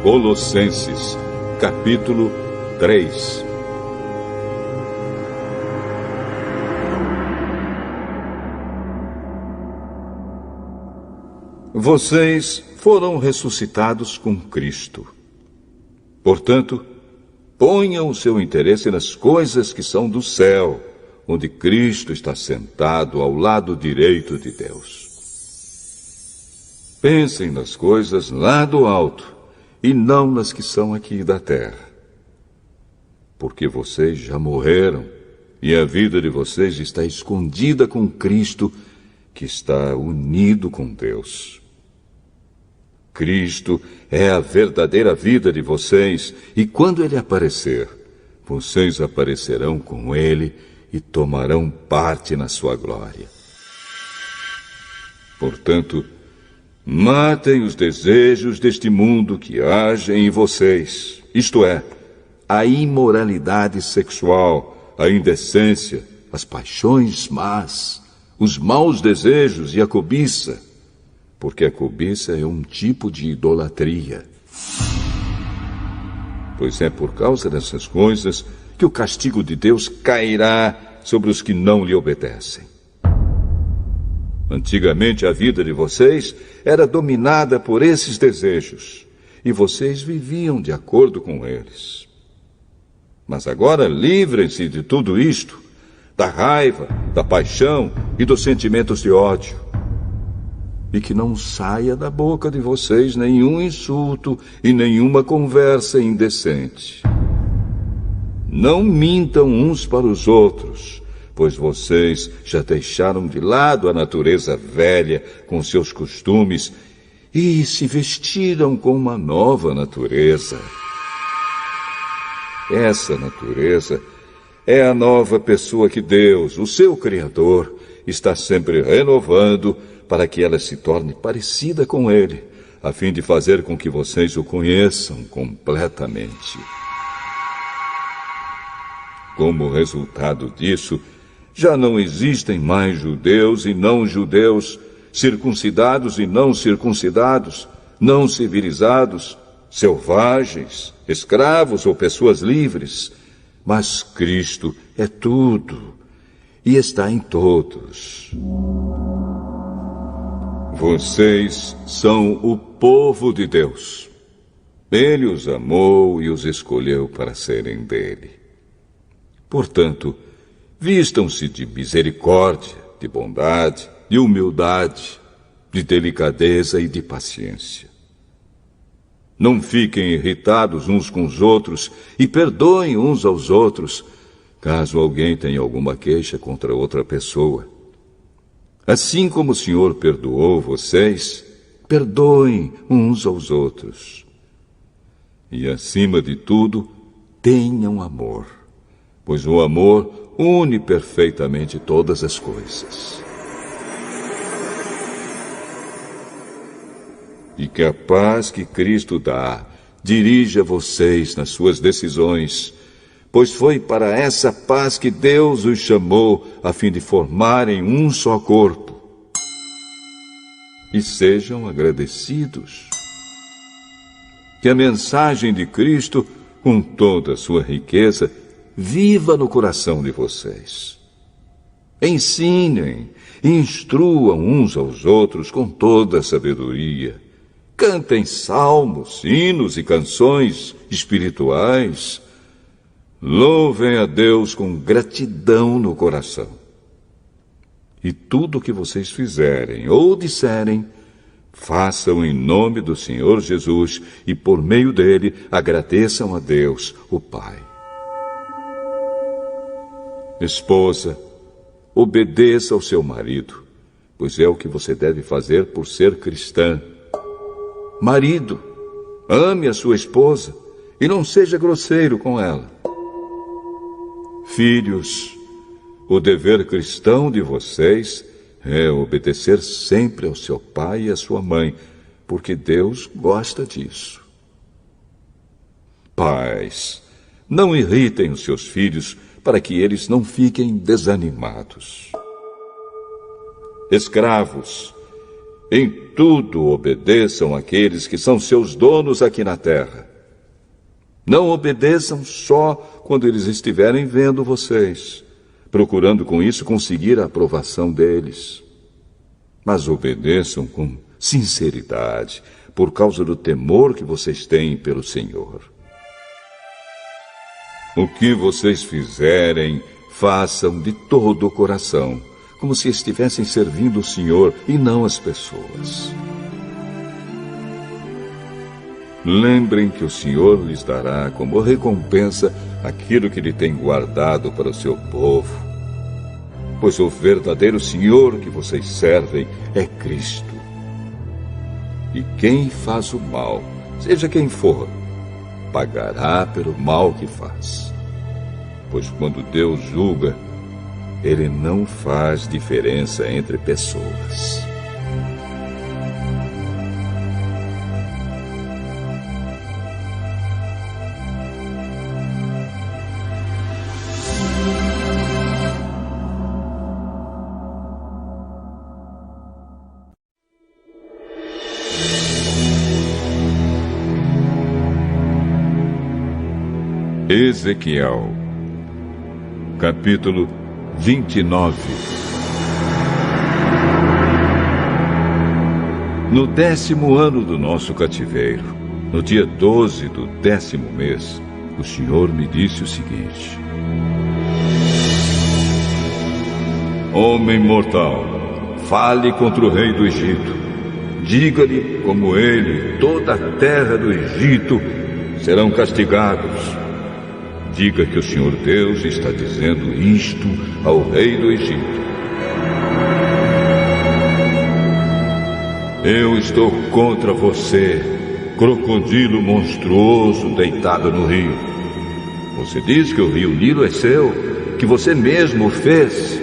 Colossenses, capítulo 3. Vocês foram ressuscitados com Cristo. Portanto, ponham o seu interesse nas coisas que são do céu, onde Cristo está sentado ao lado direito de Deus. Pensem nas coisas lá do alto, e não nas que são aqui da terra. Porque vocês já morreram, e a vida de vocês está escondida com Cristo, que está unido com Deus. Cristo é a verdadeira vida de vocês, e quando Ele aparecer, vocês aparecerão com Ele e tomarão parte na sua glória. Portanto, matem os desejos deste mundo que agem em vocês, isto é, a imoralidade sexual, a indecência, as paixões más, os maus desejos e a cobiça, porque a cobiça é um tipo de idolatria. Pois é por causa dessas coisas que o castigo de Deus cairá sobre os que não lhe obedecem. Antigamente a vida de vocês era dominada por esses desejos, e vocês viviam de acordo com eles. Mas agora livrem-se de tudo isto, da raiva, da paixão e dos sentimentos de ódio. E que não saia da boca de vocês nenhum insulto e nenhuma conversa indecente. Não mintam uns para os outros, pois vocês já deixaram de lado a natureza velha com seus costumes e se vestiram com uma nova natureza. Essa natureza é a nova pessoa que Deus, o seu Criador, está sempre renovando para que ela se torne parecida com Ele, a fim de fazer com que vocês o conheçam completamente. Como resultado disso, já não existem mais judeus e não judeus, circuncidados e não circuncidados, não civilizados, selvagens, escravos ou pessoas livres. Mas Cristo é tudo e está em todos. Vocês são o povo de Deus. Ele os amou e os escolheu para serem dele. Portanto, vistam-se de misericórdia, de bondade, de humildade, de delicadeza e de paciência. Não fiquem irritados uns com os outros e perdoem uns aos outros, caso alguém tenha alguma queixa contra outra pessoa. Assim como o Senhor perdoou vocês, perdoem uns aos outros. E, acima de tudo, tenham amor, pois o amor une perfeitamente todas as coisas. E que a paz que Cristo dá dirija vocês nas suas decisões, pois foi para essa paz que Deus os chamou a fim de formarem um só corpo. E sejam agradecidos. Que a mensagem de Cristo, com toda a sua riqueza, viva no coração de vocês. Ensinem e instruam uns aos outros com toda a sabedoria. Cantem salmos, hinos e canções espirituais. Louvem a Deus com gratidão no coração. E tudo o que vocês fizerem ou disserem, façam em nome do Senhor Jesus e por meio dele agradeçam a Deus, o Pai. Esposa, obedeça ao seu marido, pois é o que você deve fazer por ser cristã. Marido, ame a sua esposa e não seja grosseiro com ela. Filhos, o dever cristão de vocês é obedecer sempre ao seu pai e à sua mãe, porque Deus gosta disso. Pais, não irritem os seus filhos para que eles não fiquem desanimados. Escravos, Em tudo obedeçam àqueles que são seus donos aqui na terra. Não obedeçam só quando eles estiverem vendo vocês, procurando com isso conseguir a aprovação deles. Mas obedeçam com sinceridade, por causa do temor que vocês têm pelo Senhor. O que vocês fizerem, façam de todo o coração, como se estivessem servindo o Senhor e não as pessoas. Lembrem que o Senhor lhes dará como recompensa aquilo que Ele tem guardado para o seu povo, pois o verdadeiro Senhor que vocês servem é Cristo. E quem faz o mal, seja quem for, pagará pelo mal que faz. Pois quando Deus julga, Ele não faz diferença entre pessoas. Ezequiel, capítulo 29. No 10º ano do nosso cativeiro, no dia 12 do 10º mês, o Senhor me disse o seguinte: Homem mortal, fale contra o rei do Egito. Diga-lhe como ele e toda a terra do Egito serão castigados. Diga que o Senhor Deus está dizendo isto ao rei do Egito. Eu estou contra você, crocodilo monstruoso deitado no rio. Você diz que o rio Nilo é seu, que você mesmo o fez.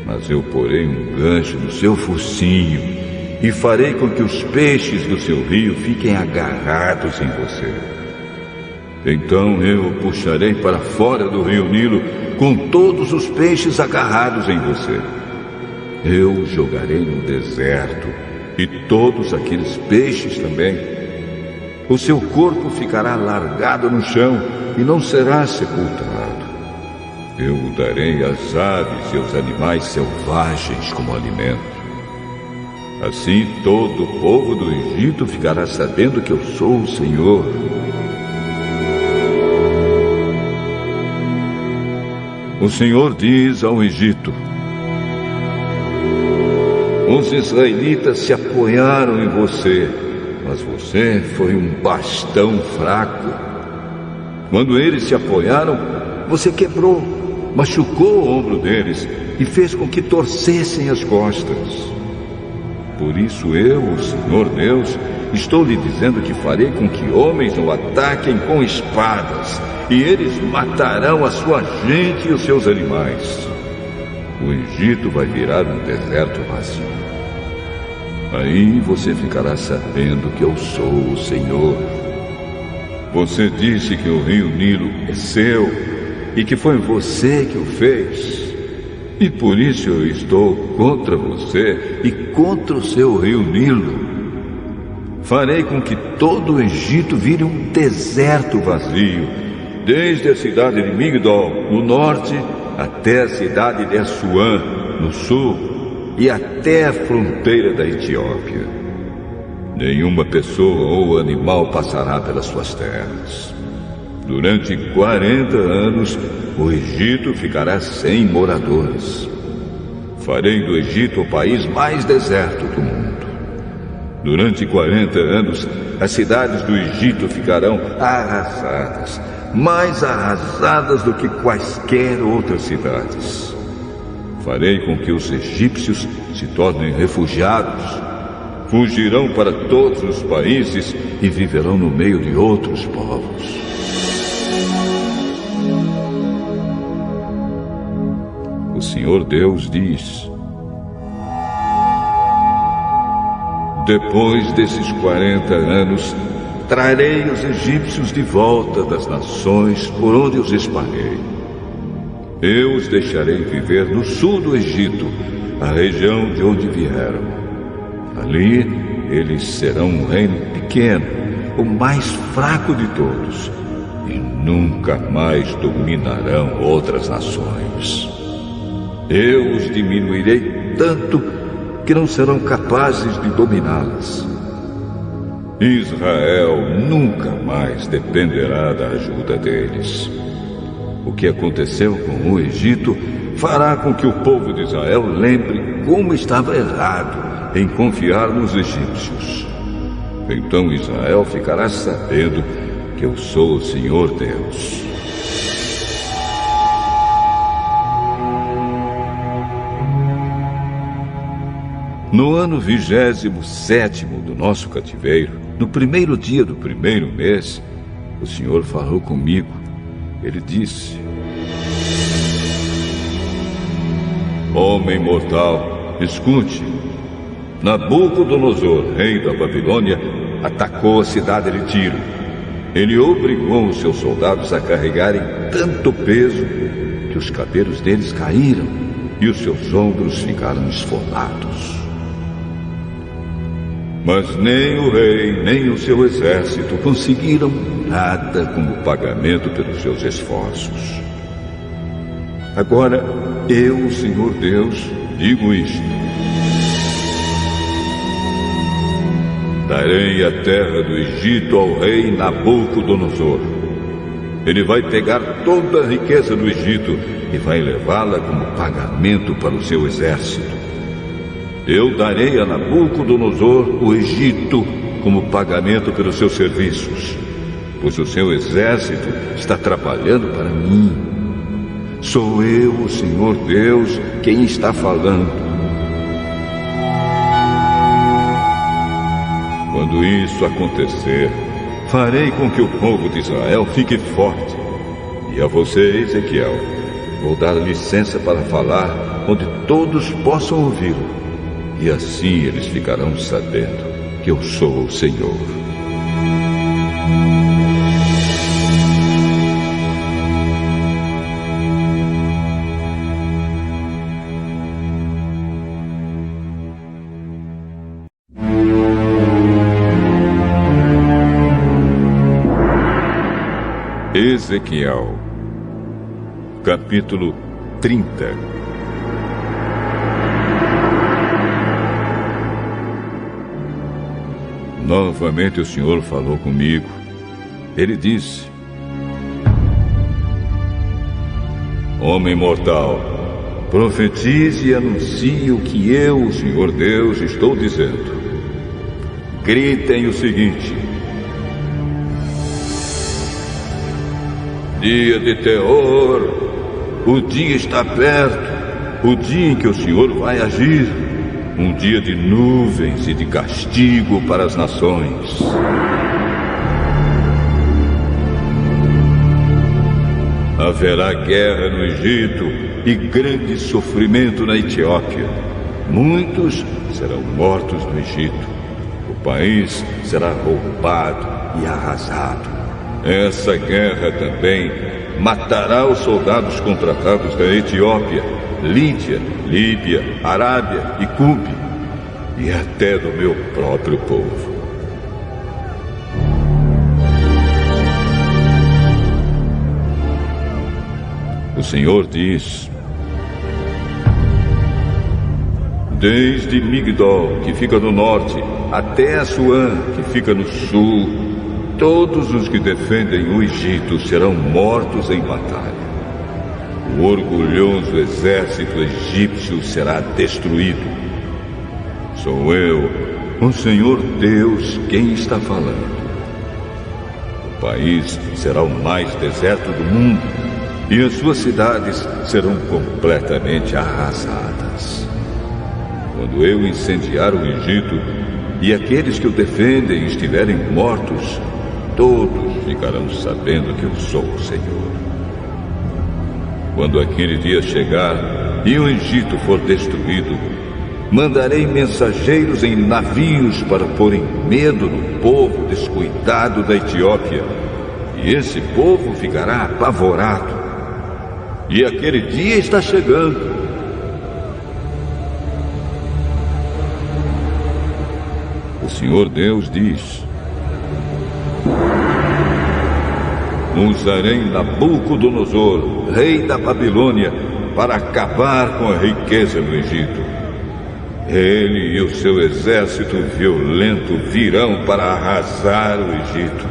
Mas eu porei um gancho no seu focinho e farei com que os peixes do seu rio fiquem agarrados em você. Então eu o puxarei para fora do rio Nilo com todos os peixes agarrados em você. Eu o jogarei no deserto e todos aqueles peixes também. O seu corpo ficará largado no chão e não será sepultado. Eu o darei às aves e aos animais selvagens como alimento. Assim todo o povo do Egito ficará sabendo que eu sou o Senhor. O Senhor diz ao Egito: os israelitas se apoiaram em você, mas você foi um bastão fraco. Quando eles se apoiaram, você quebrou, machucou o ombro deles e fez com que torcessem as costas. Por isso eu, o Senhor Deus, estou lhe dizendo que farei com que homens o ataquem com espadas, e eles matarão a sua gente e os seus animais. O Egito vai virar um deserto vazio. Aí você ficará sabendo que eu sou o Senhor. Você disse que o rio Nilo é seu e que foi você que o fez. E por isso eu estou contra você e contra o seu rio Nilo. Farei com que todo o Egito vire um deserto vazio, desde a cidade de Migdol, no norte, até a cidade de Assuã, no sul, e até a fronteira da Etiópia. Nenhuma pessoa ou animal passará pelas suas terras. Durante 40 anos, o Egito ficará sem moradores. Farei do Egito o país mais deserto do mundo. Durante 40 anos, as cidades do Egito ficarão arrasadas, mais arrasadas do que quaisquer outras cidades. Farei com que os egípcios se tornem refugiados, fugirão para todos os países e viverão no meio de outros povos. O Senhor Deus diz: depois desses 40 anos, trarei os egípcios de volta das nações por onde os espalhei. Eu os deixarei viver no sul do Egito, a região de onde vieram. Ali eles serão um reino pequeno, o mais fraco de todos, e nunca mais dominarão outras nações. Eu os diminuirei tanto que não serão capazes de dominá-las. Israel nunca mais dependerá da ajuda deles. O que aconteceu com o Egito fará com que o povo de Israel lembre como estava errado em confiar nos egípcios. Então Israel ficará sabendo que eu sou o Senhor Deus. No ano 27º do nosso cativeiro, no primeiro dia do primeiro mês, o Senhor falou comigo. Ele disse: Homem mortal, escute. Nabucodonosor, rei da Babilônia, atacou a cidade de Tiro. Ele obrigou os seus soldados a carregarem tanto peso que os cabelos deles caíram e os seus ombros ficaram esfolados. Mas nem o rei, nem o seu exército conseguiram nada como pagamento pelos seus esforços. Agora, eu, o Senhor Deus, digo isto: darei a terra do Egito ao rei Nabucodonosor. Ele vai pegar toda a riqueza do Egito e vai levá-la como pagamento para o seu exército. Eu darei a Nabucodonosor o Egito como pagamento pelos seus serviços, pois o seu exército está trabalhando para mim. Sou eu, o Senhor Deus, quem está falando. Quando isso acontecer, farei com que o povo de Israel fique forte. E a você, Ezequiel, vou dar licença para falar onde todos possam ouvi-lo. E assim eles ficarão sabendo que eu sou o Senhor. Ezequiel, capítulo 30. Novamente o Senhor falou comigo. Ele disse: Homem mortal, profetize e anuncie o que eu, o Senhor Deus, estou dizendo. Gritem o seguinte: dia de terror, o dia está perto, o dia em que o Senhor vai agir. Um dia de nuvens e de castigo para as nações. Haverá guerra no Egito e grande sofrimento na Etiópia. Muitos serão mortos no Egito. O país será roubado e arrasado. Essa guerra também matará os soldados contratados da Etiópia, Lídia, Líbia, Arábia e Cube, e até do meu próprio povo. O Senhor diz: desde Migdol, que fica no norte, até Assuã, que fica no sul, todos os que defendem o Egito serão mortos em batalha. O orgulhoso exército egípcio será destruído. Sou eu, o Senhor Deus, quem está falando. O país será o mais deserto do mundo e as suas cidades serão completamente arrasadas. Quando eu incendiar o Egito e aqueles que o defendem estiverem mortos, todos ficarão sabendo que eu sou o Senhor. Quando aquele dia chegar e o Egito for destruído, mandarei mensageiros em navios para porem medo no povo descuidado da Etiópia, e esse povo ficará apavorado. E aquele dia está chegando. O Senhor Deus diz: usarei Nabucodonosor, rei da Babilônia, para acabar com a riqueza do Egito. Ele e o seu exército violento virão para arrasar o Egito.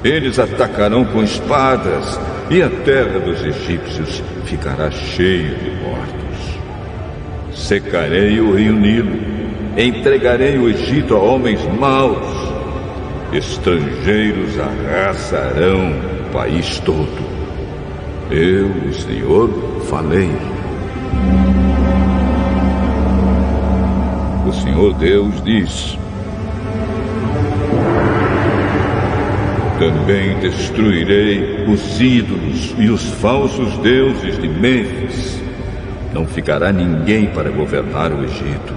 Eles atacarão com espadas, e a terra dos egípcios ficará cheia de mortos. Secarei o rio Nilo, entregarei o Egito a homens maus. Estrangeiros arrasarão o país todo. Eu, o Senhor, falei. O Senhor Deus diz: também destruirei os ídolos e os falsos deuses de Mênfis. Não ficará ninguém para governar o Egito.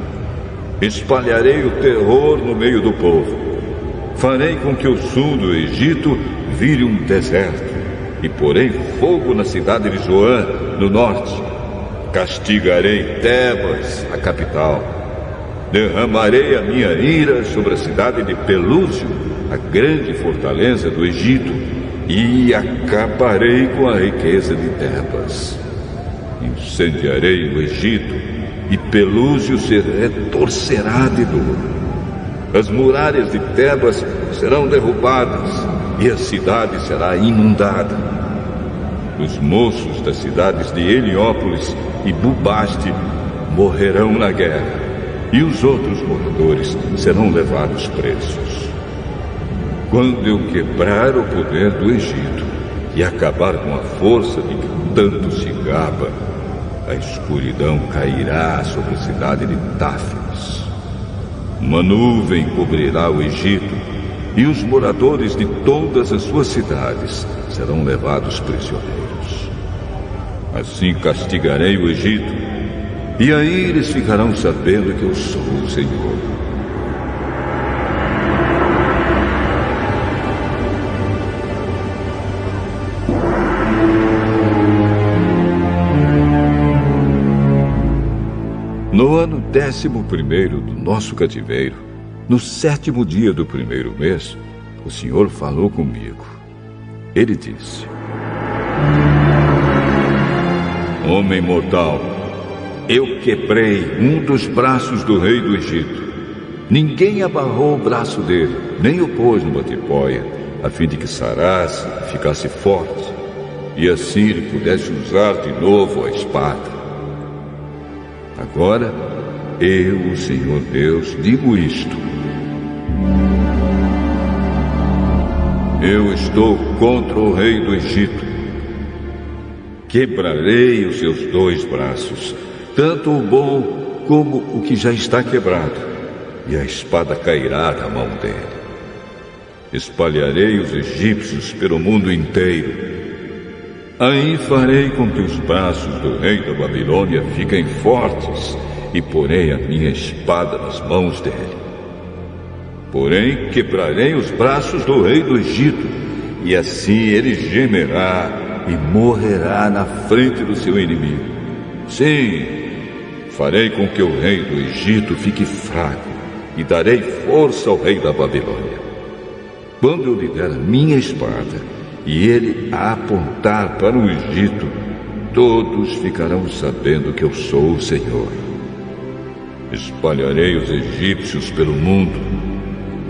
Espalharei o terror no meio do povo. Farei com que o sul do Egito vire um deserto, e porei fogo na cidade de Zoan, no norte. Castigarei Tebas, a capital. Derramarei a minha ira sobre a cidade de Pelúcio, a grande fortaleza do Egito, e acabarei com a riqueza de Tebas. Incendiarei o Egito, e Pelúcio se retorcerá de dor. As muralhas de Tebas serão derrubadas, e a cidade será inundada. Os moços das cidades de Heliópolis e Bubaste morrerão na guerra, e os outros moradores serão levados presos. Quando eu quebrar o poder do Egito e acabar com a força de que tanto se gaba, a escuridão cairá sobre a cidade de Táfilis. Uma nuvem cobrirá o Egito, e os moradores de todas as suas cidades serão levados prisioneiros. Assim castigarei o Egito, e aí eles ficarão sabendo que eu sou o Senhor. No ano 11º do nosso cativeiro, no 7º dia do primeiro mês, o Senhor falou comigo. Ele disse: homem mortal, eu quebrei um dos braços do rei do Egito. Ninguém abarrou o braço dele, nem o pôs numa tipóia, a fim de que sarasse e ficasse forte, e assim ele pudesse usar de novo a espada. Agora, eu, o Senhor Deus, digo isto: eu estou contra o rei do Egito. Quebrarei os seus 2 braços, tanto o bom como o que já está quebrado, e a espada cairá da mão dele. Espalharei os egípcios pelo mundo inteiro. Aí farei com que os braços do rei da Babilônia fiquem fortes, e porei a minha espada nas mãos dele. Porém, quebrarei os braços do rei do Egito, e assim ele gemerá e morrerá na frente do seu inimigo. Sim, farei com que o rei do Egito fique fraco, e darei força ao rei da Babilônia. Quando eu lhe der a minha espada, e ele a apontar para o Egito, todos ficarão sabendo que eu sou o Senhor. Espalharei os egípcios pelo mundo.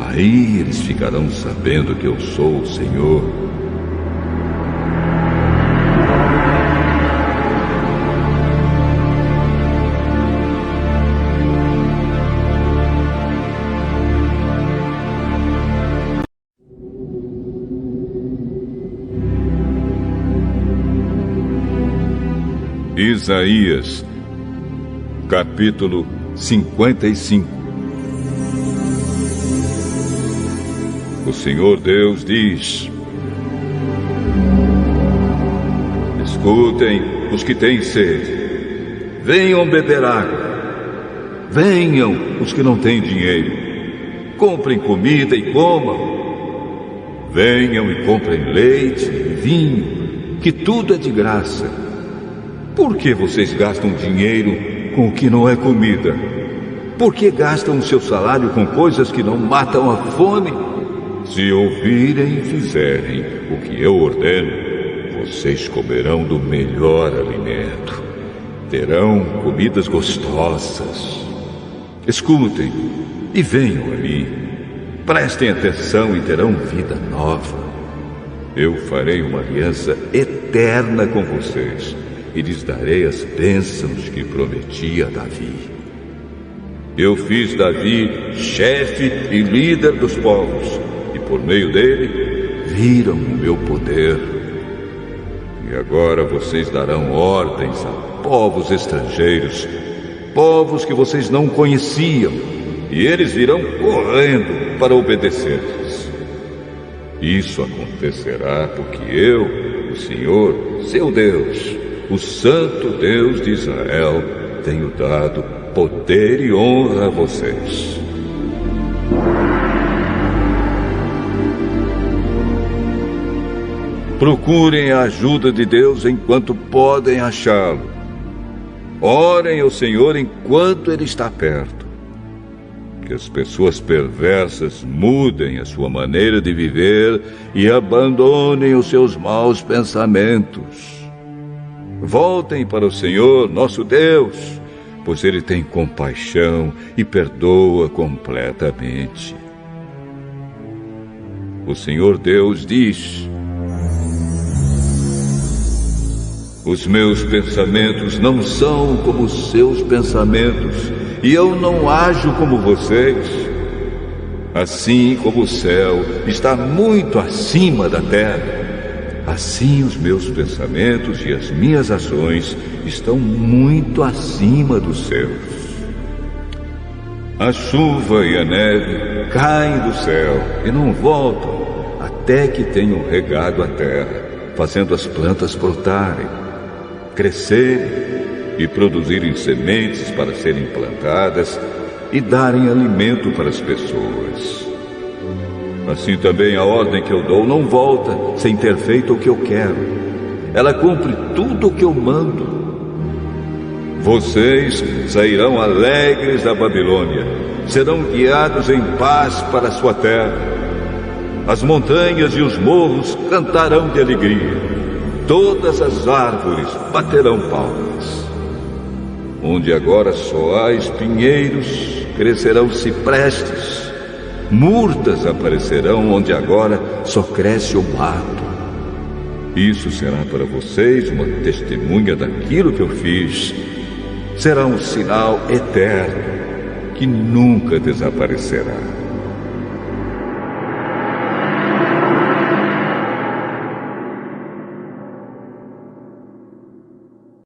Aí eles ficarão sabendo que eu sou o Senhor. Isaías, capítulo 55. O Senhor Deus diz: escutem os que têm sede, venham beber água. Venham os que não têm dinheiro, comprem comida e comam. Venham e comprem leite e vinho, que tudo é de graça. Por que vocês gastam dinheiro com o que não é comida? Por que gastam o seu salário com coisas que não matam a fome? Se ouvirem e fizerem o que eu ordeno, vocês comerão do melhor alimento. Terão comidas gostosas. Escutem e venham a mim. Prestem atenção e terão vida nova. Eu farei uma aliança eterna com vocês e lhes darei as bênçãos que prometi a Davi. Eu fiz Davi chefe e líder dos povos, e por meio dele viram o meu poder. E agora vocês darão ordens a povos estrangeiros, povos que vocês não conheciam, e eles virão correndo para obedecer-lhes. Isso acontecerá porque eu, o Senhor, seu Deus, o Santo Deus de Israel, tenho dado poder e honra a vocês. Procurem a ajuda de Deus enquanto podem achá-lo. Orem ao Senhor enquanto Ele está perto. Que as pessoas perversas mudem a sua maneira de viver e abandonem os seus maus pensamentos. Voltem para o Senhor, nosso Deus, pois Ele tem compaixão e perdoa completamente. O Senhor Deus diz: os meus pensamentos não são como os seus pensamentos, e eu não ajo como vocês. Assim como o céu está muito acima da terra, assim os meus pensamentos e as minhas ações estão muito acima dos seus. A chuva e a neve caem do céu e não voltam até que tenham regado a terra, fazendo as plantas brotarem, crescerem e produzirem sementes para serem plantadas e darem alimento para as pessoas. Assim também a ordem que eu dou não volta sem ter feito o que eu quero. Ela cumpre tudo o que eu mando. Vocês sairão alegres da Babilônia, serão guiados em paz para a sua terra. As montanhas e os morros cantarão de alegria. Todas as árvores baterão palmas. Onde agora só há espinheiros, crescerão ciprestes. Murtas aparecerão onde agora só cresce o mato. Isso será para vocês uma testemunha daquilo que eu fiz. Será um sinal eterno que nunca desaparecerá.